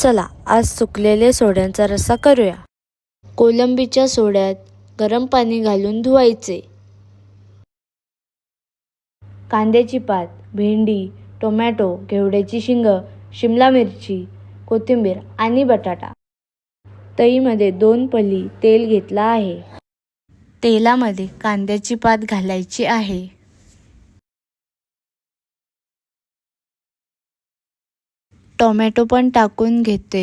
चला आज सुकलेले सोड्यांचा रस्सा करूया। कोलंबीच्या सोड्यात गरम पाणी घालून धुवायचे। कांद्याची पात, भेंडी, टोमॅटो, घेवड्याची शिंग, शिमला मिरची, कोथिंबीर आणि बटाटा। तईमध्ये 2 पळी तेल घेतला आहे। तेलामध्ये कांद्याची पात घालायची आहे। टोमॅटो पण टाकून घेते।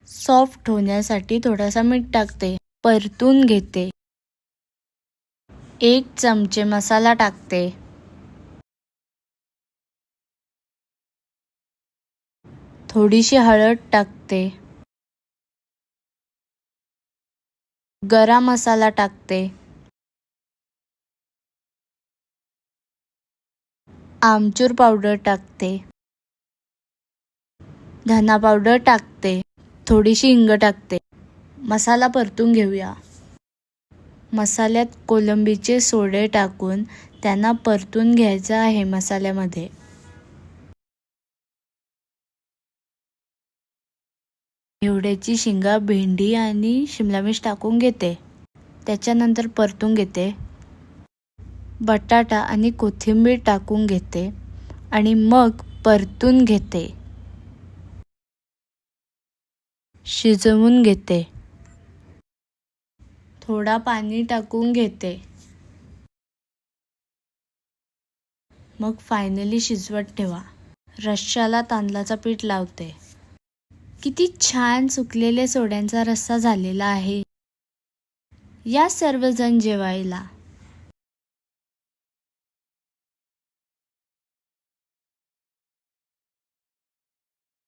सॉफ्ट होण्यासाठी थोडासा मीठ टाकते। परतून घेते। 1 चमचे मसाला टाकते। थोडीशी हळद टाकते। गरम मसाला टाकते। आमचूर पावडर टाकते। धना पावडर टाकते। थोडीशी हिंग टाकते। मसाला परतून घेऊया। मसाल्यात कोलंबीचे सोडे टाकून त्यांना परतून घ्यायचं आहे मसाल्यामध्ये। घेवड्याची शिंगा, भेंडी आणि शिमला मिर्च टाकून घेते। त्याच्यानंतर परतून घेते। बटाटा आणि कोथिंबीर टाकून घेते आणि मग परतून घेते। शिजवून घेते। थोडा पाणी टाकून घेते। मग फायनली शिजवत ठेवा। रश्श्याला तांदळाचा पीठ लावते। किती छान सुकलेले सोड्यांचा रस्सा झालेला आहे। या सर्वजण जेवायला।